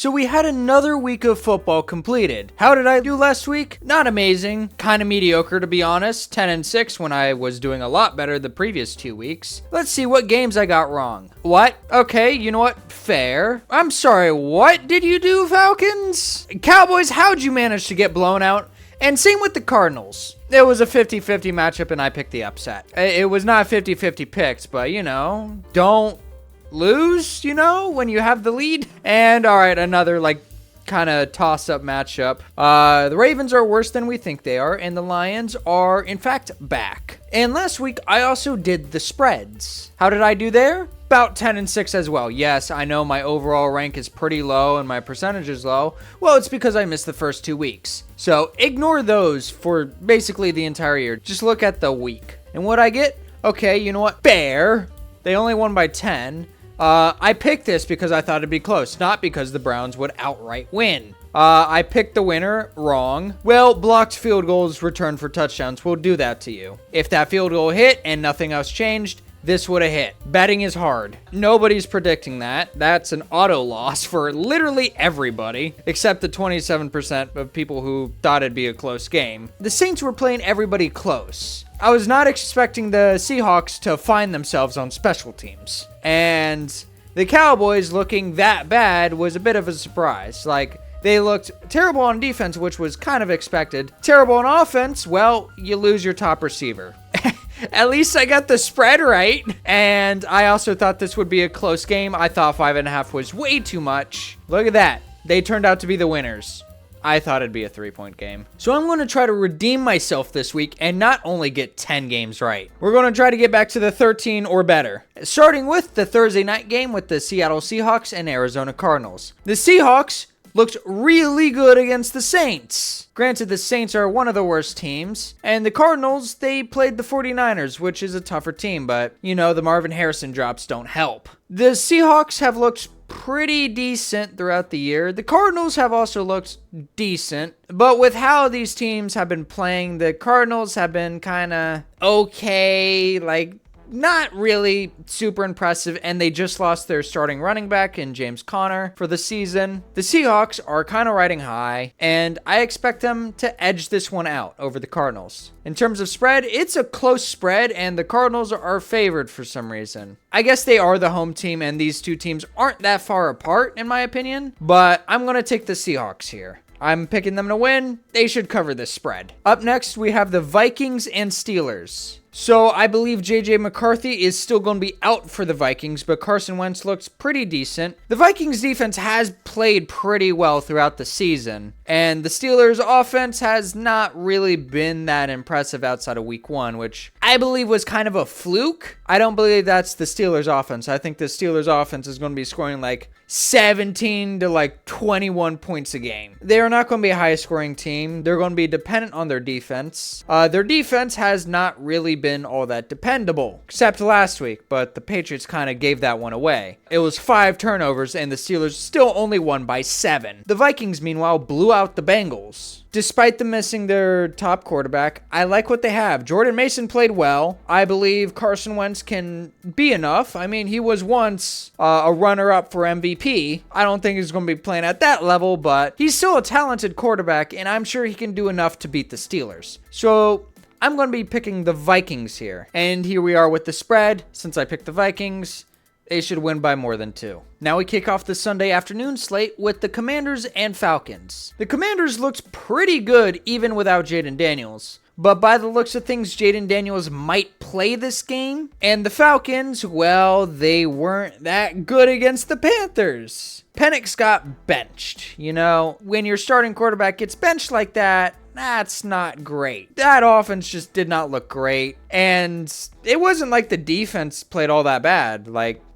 So we had another week of football completed. How did I do last week? Not amazing. Kind of mediocre, to be honest. 10-6 when I was doing a lot better the previous 2 weeks. Let's see what games I got wrong. What? Okay, you know what? Fair. I'm sorry, what did you do, Falcons? Cowboys, how'd you manage to get blown out? And same with the Cardinals. It was a 50-50 matchup and I picked the upset. It was not 50-50 picks, but don't lose, when you have the lead. And all right, another kind of toss-up matchup. The Ravens are worse than we think they are, and the Lions are in fact back. And last week I also did the spreads. How did I do there? About 10-6 as well. Yes, I know my overall rank is pretty low and my percentage is low. Well, it's because I missed the first 2 weeks. So ignore those for basically the entire year. Just look at the week. And what I get? Okay, you know what? Fair. They only won by 10. I picked this because I thought it'd be close, not because the Browns would outright win. I picked the winner wrong. Well, blocked field goals returned for touchdowns will do that to you. If that field goal hit and nothing else changed, this would have hit. Betting is hard. Nobody's predicting that. That's an auto loss for literally everybody, except the 27% of people who thought it'd be a close game. The Saints were playing everybody close. I was not expecting the Seahawks to find themselves on special teams. And the Cowboys looking that bad was a bit of a surprise. They looked terrible on defense, which was kind of expected. Terrible on offense, well, you lose your top receiver. At least I got the spread right. And I also thought this would be a close game. I thought 5.5 was way too much. Look at that. They turned out to be the winners. I thought it'd be a 3-point game. So I'm going to try to redeem myself this week and not only get 10 games right. We're going to try to get back to the 13 or better. Starting with the Thursday night game with the Seattle Seahawks and Arizona Cardinals. The Seahawks looked really good against the Saints. Granted, the Saints are one of the worst teams. And the Cardinals, they played the 49ers, which is a tougher team. But, the Marvin Harrison drops don't help. The Seahawks have looked pretty decent throughout the year. The Cardinals have also looked decent. But with how these teams have been playing, the Cardinals have been kind of okay, not really super impressive, and they just lost their starting running back in James Conner for the season. The Seahawks are kind of riding high, and I expect them to edge this one out over the Cardinals. In terms of spread, it's a close spread, and the Cardinals are favored for some reason. I guess they are the home team, and these two teams aren't that far apart, in my opinion, but I'm going to take the Seahawks here. I'm picking them to win. They should cover this spread. Up next, we have the Vikings and Steelers. So I believe J.J. McCarthy is still going to be out for the Vikings, but Carson Wentz looks pretty decent. The Vikings defense has played pretty well throughout the season, and the Steelers offense has not really been that impressive outside of week 1, which I believe was kind of a fluke. I don't believe that's the Steelers offense. I think the Steelers offense is going to be scoring 17 to 21 points a game. They are not going to be a high scoring team. They're going to be dependent on their defense. Their defense has not really been all that dependable, except last week, but the Patriots kind of gave that one away. It was 5 turnovers and the Steelers still only won by 7. The Vikings, meanwhile, blew out the Bengals. Despite them missing their top quarterback, I like what they have. Jordan Mason played well. I believe Carson Wentz can be enough. I mean, he was once a runner-up for MVP. I don't think he's going to be playing at that level, but he's still a talented quarterback, and I'm sure he can do enough to beat the Steelers. So I'm going to be picking the Vikings here. And here we are with the spread. Since I picked the Vikings, they should win by more than 2. Now we kick off the Sunday afternoon slate with the Commanders and Falcons. The Commanders looked pretty good even without Jaden Daniels. But by the looks of things, Jaden Daniels might play this game. And the Falcons, well, they weren't that good against the Panthers. Penix got benched. When your starting quarterback gets benched like that, that's not great. That offense just did not look great. And it wasn't like the defense played all that bad.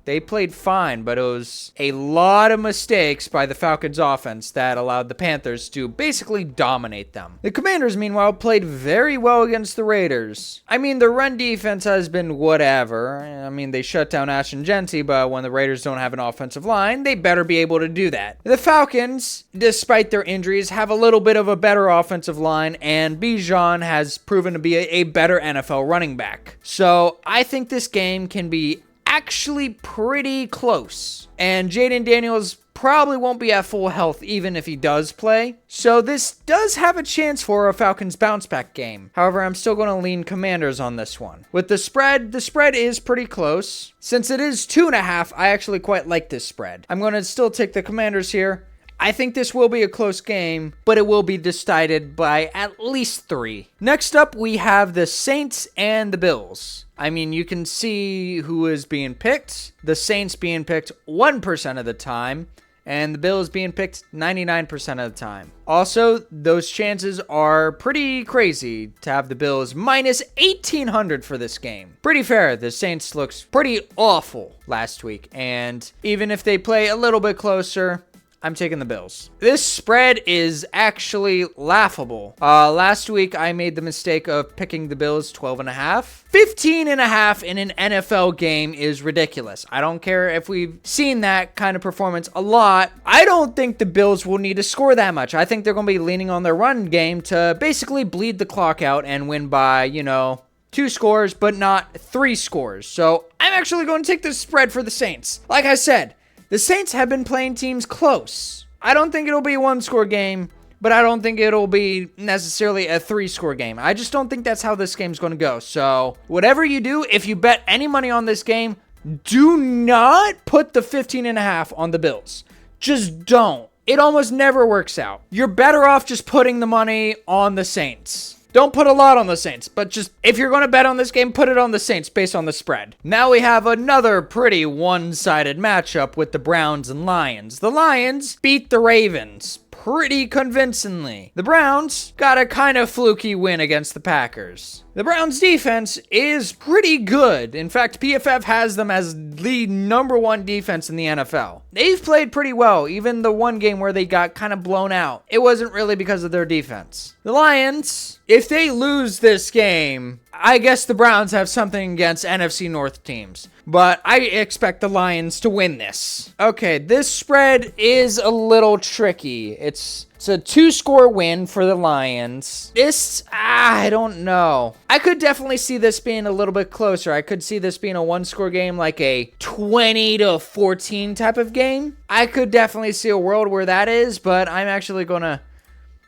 They played fine, but it was a lot of mistakes by the Falcons offense that allowed the Panthers to basically dominate them. The Commanders, meanwhile, played very well against the Raiders. I mean, the run defense has been whatever. I mean, they shut down Ashton Genty, but when the Raiders don't have an offensive line, they better be able to do that. The Falcons, despite their injuries, have a little bit of a better offensive line, and Bijan has proven to be a better NFL running back. So I think this game can be actually pretty close. And Jaden Daniels probably won't be at full health even if he does play. So this does have a chance for a Falcons bounce back game. However, I'm still going to lean Commanders on this one. With the spread is pretty close. Since it is 2.5, I actually quite like this spread. I'm going to still take the Commanders here. I think this will be a close game, but it will be decided by at least 3. Next up, we have the Saints and the Bills. I mean, you can see who is being picked. The Saints being picked 1% of the time, and the Bills being picked 99% of the time. Also, those chances are pretty crazy to have the Bills minus 1,800 for this game. Pretty fair. The Saints looks pretty awful last week, and even if they play a little bit closer, I'm taking the Bills. This spread is actually laughable. Last week, I made the mistake of picking the Bills 12.5. 15.5 in an NFL game is ridiculous. I don't care if we've seen that kind of performance a lot. I don't think the Bills will need to score that much. I think they're going to be leaning on their run game to basically bleed the clock out and win by, 2 scores, but not 3 scores. So I'm actually going to take this spread for the Saints. Like I said, the Saints have been playing teams close. I don't think it'll be a 1-score game, but I don't think it'll be necessarily a 3-score game. I just don't think that's how this game's going to go. So whatever you do, if you bet any money on this game, do not put the 15.5 on the Bills. Just don't. It almost never works out. You're better off just putting the money on the Saints. Don't put a lot on the Saints, but just if you're going to bet on this game, put it on the Saints based on the spread. Now we have another pretty one-sided matchup with the Browns and Lions. The Lions beat the Ravens pretty convincingly. The Browns got a kind of fluky win against the Packers. The Browns defense is pretty good. In fact, PFF has them as the number 1 defense in the NFL. They've played pretty well, even the one game where they got kind of blown out. It wasn't really because of their defense. The Lions, if they lose this game, I guess the Browns have something against NFC North teams. But I expect the Lions to win this. Okay, this spread is a little tricky. It's a 2-score win for the Lions. I don't know. I could definitely see this being a little bit closer. I could see this being a 1-score game, like a 20-14 type of game. I could definitely see a world where that is, but I'm actually going to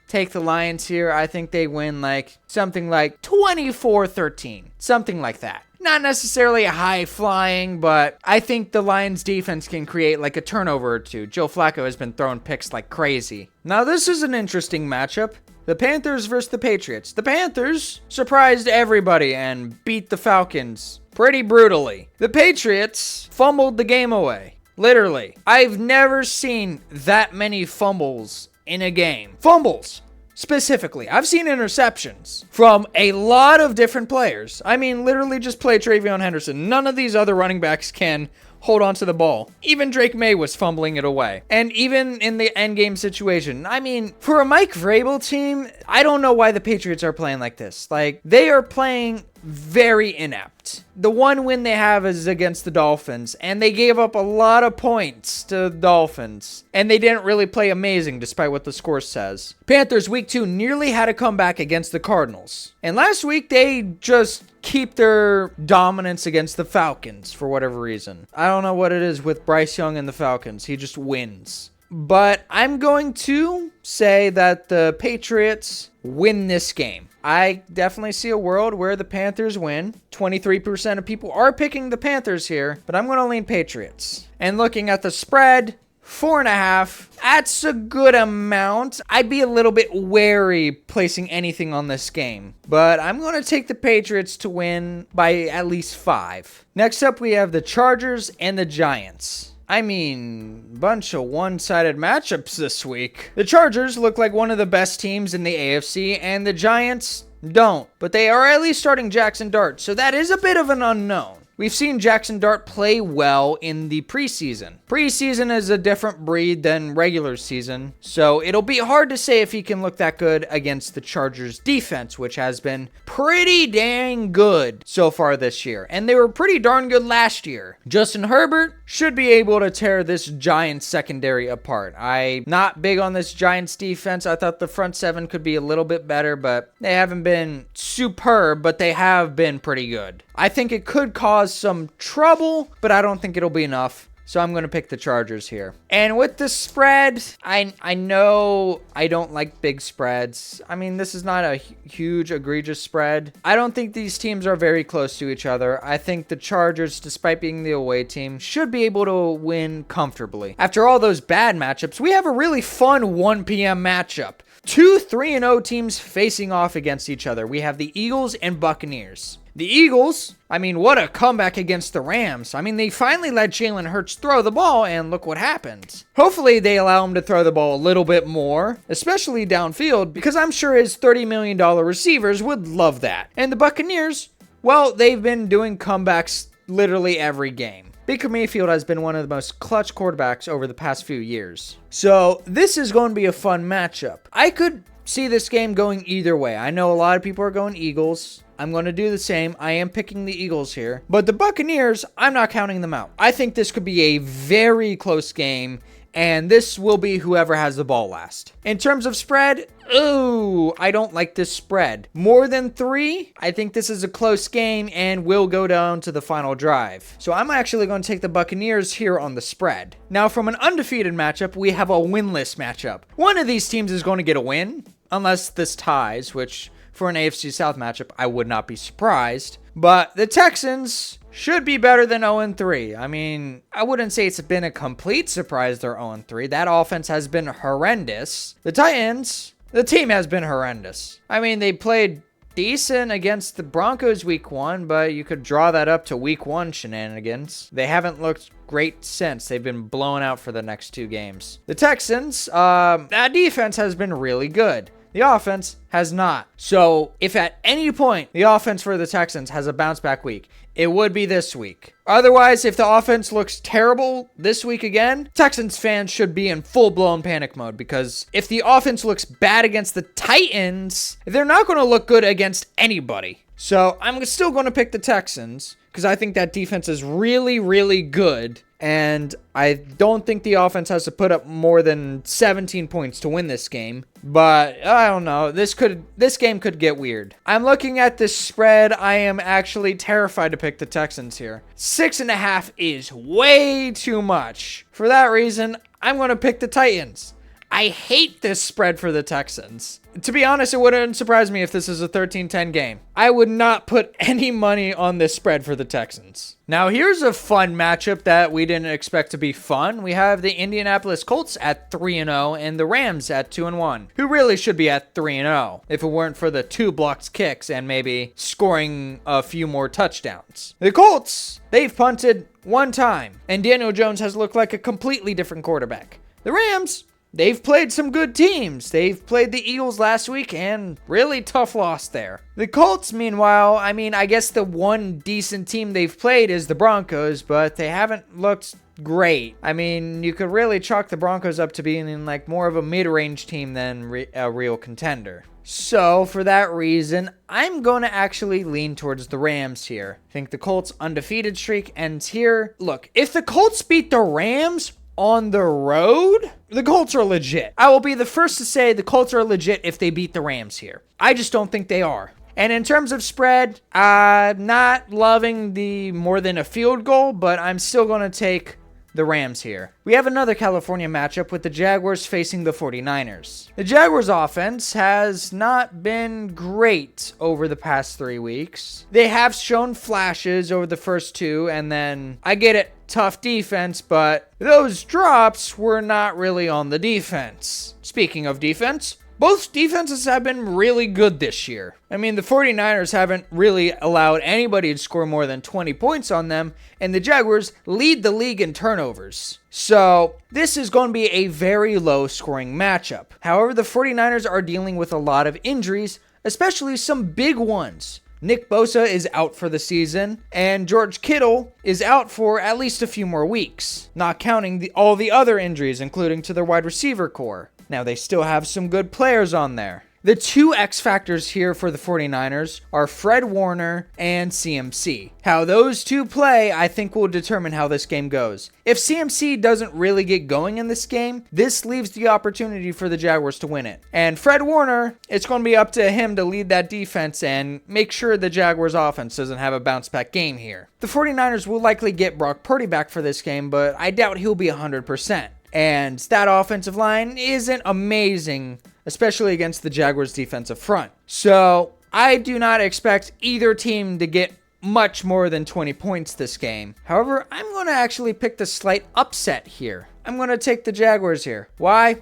take the Lions here. I think they win something like 24-13, something like that. Not necessarily a high flying, but I think the Lions defense can create a turnover or 2. Joe Flacco has been throwing picks like crazy. Now this is an interesting matchup. The Panthers versus the Patriots. The Panthers surprised everybody and beat the Falcons pretty brutally. The Patriots fumbled the game away. Literally. I've never seen that many fumbles in a game. Fumbles. Specifically, I've seen interceptions from a lot of different players. I mean, literally just play Travion Henderson. None of these other running backs can hold on to the ball. Even Drake May was fumbling it away. And even in the endgame situation, I mean, for a Mike Vrabel team, I don't know why the Patriots are playing like this. They are playing very inept. The one win they have is against the Dolphins, and they gave up a lot of points to the Dolphins, and they didn't really play amazing despite what the score says. Panthers week 2 nearly had a comeback against the Cardinals, and last week they just keep their dominance against the Falcons for whatever reason. I don't know what it is with Bryce Young and the Falcons. He just wins. But I'm going to say that the Patriots win this game. I definitely see a world where the Panthers win. 23% of people are picking the Panthers here, but I'm going to lean Patriots. And looking at the spread, 4.5, that's a good amount. I'd be a little bit wary placing anything on this game, but I'm going to take the Patriots to win by at least 5. Next up, we have the Chargers and the Giants. I mean, bunch of one-sided matchups this week. The Chargers look like one of the best teams in the AFC, and the Giants don't. But they are at least starting Jackson Dart, so that is a bit of an unknown. We've seen Jackson Dart play well in the preseason. Preseason is a different breed than regular season, so it'll be hard to say if he can look that good against the Chargers defense, which has been pretty dang good so far this year. And they were pretty darn good last year. Justin Herbert should be able to tear this Giants secondary apart. I'm not big on this Giants defense. I thought the front seven could be a little bit better, but they haven't been superb, but they have been pretty good. I think it could cause some trouble, but I don't think it'll be enough. So I'm going to pick the Chargers here. And with the spread, I know I don't like big spreads. I mean, this is not a huge, egregious spread. I don't think these teams are very close to each other. I think the Chargers, despite being the away team, should be able to win comfortably. After all those bad matchups, we have a really fun 1 p.m. matchup. Two 3-0 teams facing off against each other. We have the Eagles and Buccaneers. The Eagles, I mean, what a comeback against the Rams. I mean, they finally let Jalen Hurts throw the ball, and look what happened. Hopefully, they allow him to throw the ball a little bit more, especially downfield, because I'm sure his $30 million receivers would love that. And the Buccaneers, well, they've been doing comebacks literally every game. Baker Mayfield has been one of the most clutch quarterbacks over the past few years. So, this is going to be a fun matchup. I could see this game going either way. I know a lot of people are going Eagles. I'm going to do the same. I am picking the Eagles here. But the Buccaneers, I'm not counting them out. I think this could be a very close game, and this will be whoever has the ball last. In terms of spread, ooh, I don't like this spread. More than 3, I think this is a close game and will go down to the final drive. So I'm actually going to take the Buccaneers here on the spread. Now, from an undefeated matchup, we have a winless matchup. One of these teams is going to get a win, unless this ties, which for an AFC South matchup, I would not be surprised. But the Texans should be better than 0-3. I mean, I wouldn't say it's been a complete surprise they're 0-3. That offense has been horrendous. The Titans, the team has been horrendous. I mean, they played decent against the Broncos week 1, but you could draw that up to week 1 shenanigans. They haven't looked great since. They've been blown out for the next 2 games. The Texans, that defense has been really good. The offense has not. So if at any point the offense for the Texans has a bounce back week, it would be this week. Otherwise, if the offense looks terrible this week again, Texans fans should be in full-blown panic mode, because if the offense looks bad against the Titans, they're not going to look good against anybody. So I'm still going to pick the Texans, because I think that defense is really, really good. And I don't think the offense has to put up more than 17 points to win this game. But I don't know. This game could get weird. I'm looking at this spread. I am actually terrified to pick the Texans here. 6.5 is way too much. For that reason, I'm going to pick the Titans. I hate this spread for the Texans. To be honest, it wouldn't surprise me if this is a 13-10 game. I would not put any money on this spread for the Texans. Now, here's a fun matchup that we didn't expect to be fun. We have the Indianapolis Colts at 3-0 and the Rams at 2-1, who really should be at 3-0 if it weren't for the 2 blocked kicks and maybe scoring a few more touchdowns. The Colts, they've punted 1 time, and Daniel Jones has looked like a completely different quarterback. The Rams, they've played some good teams. They've played the Eagles last week, and really tough loss there. The Colts, meanwhile, I mean, I guess the one decent team they've played is the Broncos, but they haven't looked great. I mean, you could really chalk the Broncos up to being in like more of a mid-range team than a real contender. So, for that reason, I'm going to actually lean towards the Rams here. I think the Colts' undefeated streak ends here. Look, if the Colts beat the Rams on the road, the Colts are legit. I will be the first to say the Colts are legit if they beat the Rams here. I just don't think they are. And in terms of spread, not loving the more than a field goal, but I'm still going to take the Rams here. We have another California matchup with the Jaguars facing the 49ers. The Jaguars offense has not been great over the past 3 weeks. They have shown flashes over the first 2, and then I get it, tough defense, but those drops were not really on the defense. Speaking of defense, both defenses have been really good this year. I mean, the 49ers haven't really allowed anybody to score more than 20 points on them, and the Jaguars lead the league in turnovers. So, this is going to be a very low-scoring matchup. However, the 49ers are dealing with a lot of injuries, especially some big ones. Nick Bosa is out for the season, and George Kittle is out for at least a few more weeks, not counting all the other injuries, including to their wide receiver core. Now, they still have some good players on there. The two X factors here for the 49ers are Fred Warner and CMC. How those two play, I think, will determine how this game goes. If CMC doesn't really get going in this game, this leaves the opportunity for the Jaguars to win it. And Fred Warner, it's going to be up to him to lead that defense and make sure the Jaguars offense doesn't have a bounce back game here. The 49ers will likely get Brock Purdy back for this game, but I doubt he'll be 100%. And that offensive line isn't amazing, especially against the Jaguars' defensive front. So I do not expect either team to get much more than 20 points this game. However, I'm going to actually pick the slight upset here. I'm going to take the Jaguars here. Why?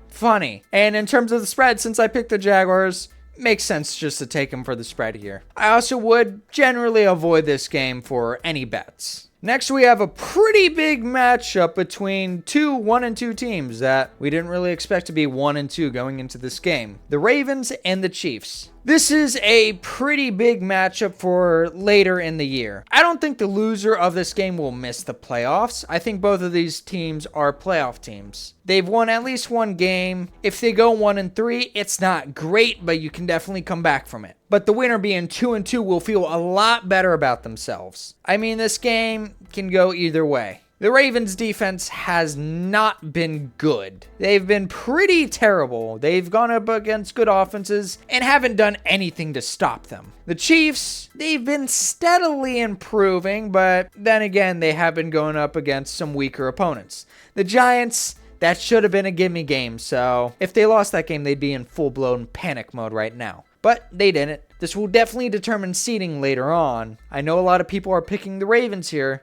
Funny. And in terms of the spread, since I picked the Jaguars, makes sense just to take them for the spread here. I also would generally avoid this game for any bets. Next, we have a pretty big matchup between two 1-2 teams that we didn't really expect to be 1-2 going into this game. The Ravens and the Chiefs. This is a pretty big matchup for later in the year. I don't think the loser of this game will miss the playoffs. I think both of these teams are playoff teams. They've won at least one game. If they go 1-3, it's not great, but you can definitely come back from it. But the winner being 2-2 will feel a lot better about themselves. I mean, this game can go either way. The Ravens defense has not been good. They've been pretty terrible. They've gone up against good offenses and haven't done anything to stop them. The Chiefs, they've been steadily improving, but then again, they have been going up against some weaker opponents. The Giants, that should have been a gimme game, so if they lost that game, they'd be in full-blown panic mode right now. But they didn't. This will definitely determine seeding later on. I know a lot of people are picking the Ravens here.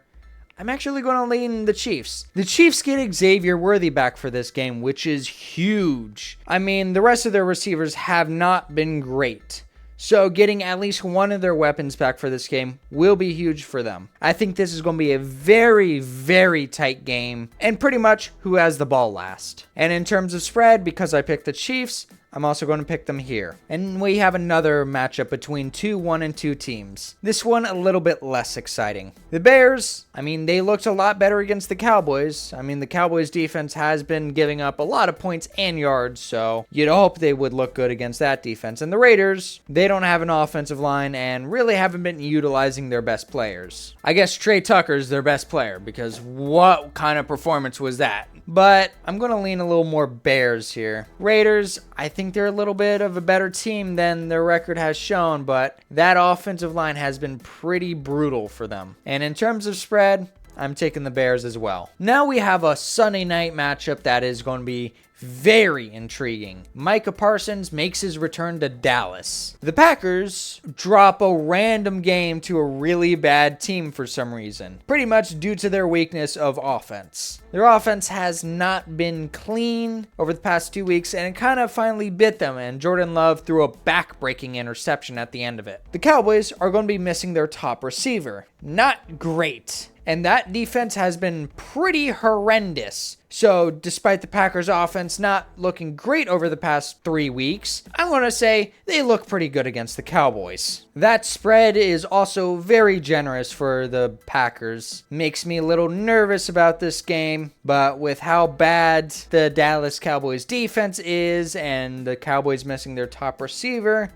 I'm actually going to lean the Chiefs. The Chiefs get Xavier Worthy back for this game, which is huge. I mean, the rest of their receivers have not been great. So getting at least one of their weapons back for this game will be huge for them. I think this is going to be a very, very tight game, and pretty much who has the ball last. And in terms of spread, because I picked the Chiefs, I'm also going to pick them here. And we have another matchup between two 1-2 teams. This one a little bit less exciting. The Bears, I mean, they looked a lot better against the Cowboys. I mean, the Cowboys defense has been giving up a lot of points and yards, so you'd hope they would look good against that defense. And the Raiders, they don't have an offensive line and really haven't been utilizing their best players. I guess Trey Tucker's their best player, because what kind of performance was that? But I'm going to lean a little more Bears here. Raiders, I think they're a little bit of a better team than their record has shown, but that offensive line has been pretty brutal for them. And in terms of spread, I'm taking the Bears as well. Now we have a Sunday night matchup that is going to be very intriguing. Micah Parsons makes his return to Dallas. The Packers drop a random game to a really bad team for some reason, pretty much due to their weakness of offense. Their offense has not been clean over the past 2 weeks, and it kind of finally bit them, and Jordan Love threw a back-breaking interception at the end of it. The Cowboys are going to be missing their top receiver. Not great. And that defense has been pretty horrendous. So despite the Packers offense not looking great over the past 3 weeks, I'm going to say they look pretty good against the Cowboys. That spread is also very generous for the Packers. Makes me a little nervous about this game, but with how bad the Dallas Cowboys defense is and the Cowboys missing their top receiver,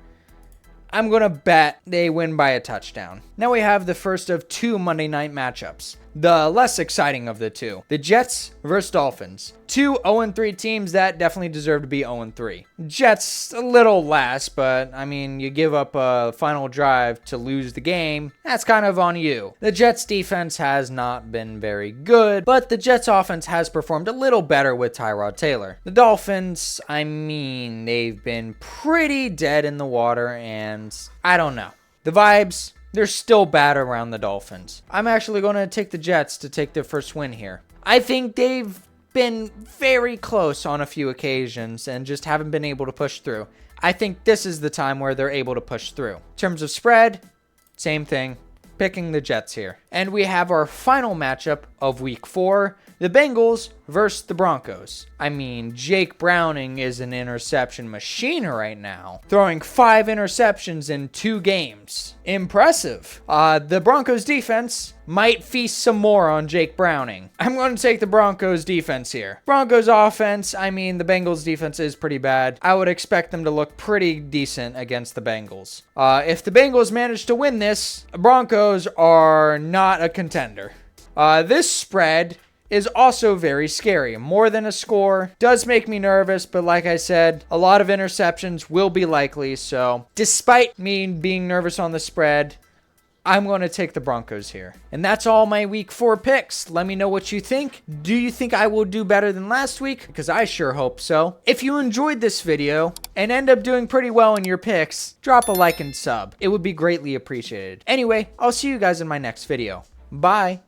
I'm going to bet they win by a touchdown. Now we have the first of two Monday night matchups. The less exciting of the two. The Jets versus Dolphins. Two 0-3 teams that definitely deserve to be 0-3. Jets a little less, but I mean, you give up a final drive to lose the game. That's kind of on you. The Jets defense has not been very good, but the Jets offense has performed a little better with Tyrod Taylor. The Dolphins, I mean, they've been pretty dead in the water, and I don't know. The vibes, they're still bad around the Dolphins. I'm actually going to take the Jets to take their first win here. I think they've been very close on a few occasions and just haven't been able to push through. I think this is the time where they're able to push through. In terms of spread, same thing. Picking the Jets here. And we have our final matchup of week 4. The Bengals versus the Broncos. I mean, Jake Browning is an interception machine right now, throwing 5 interceptions in 2 games. Impressive. The Broncos defense might feast some more on Jake Browning. I'm going to take the Broncos defense here. Broncos offense, I mean, the Bengals defense is pretty bad. I would expect them to look pretty decent against the Bengals. If the Bengals manage to win this, Broncos are not a contender. This spread is also very scary. More than a score does make me nervous, but like I said, a lot of interceptions will be likely. So despite me being nervous on the spread, I'm going to take the Broncos here. And that's all my week 4 picks. Let me know what you think. Do you think I will do better than last week? Because I sure hope so. If you enjoyed this video and end up doing pretty well in your picks, drop a like and sub. It would be greatly appreciated. Anyway, I'll see you guys in my next video. Bye.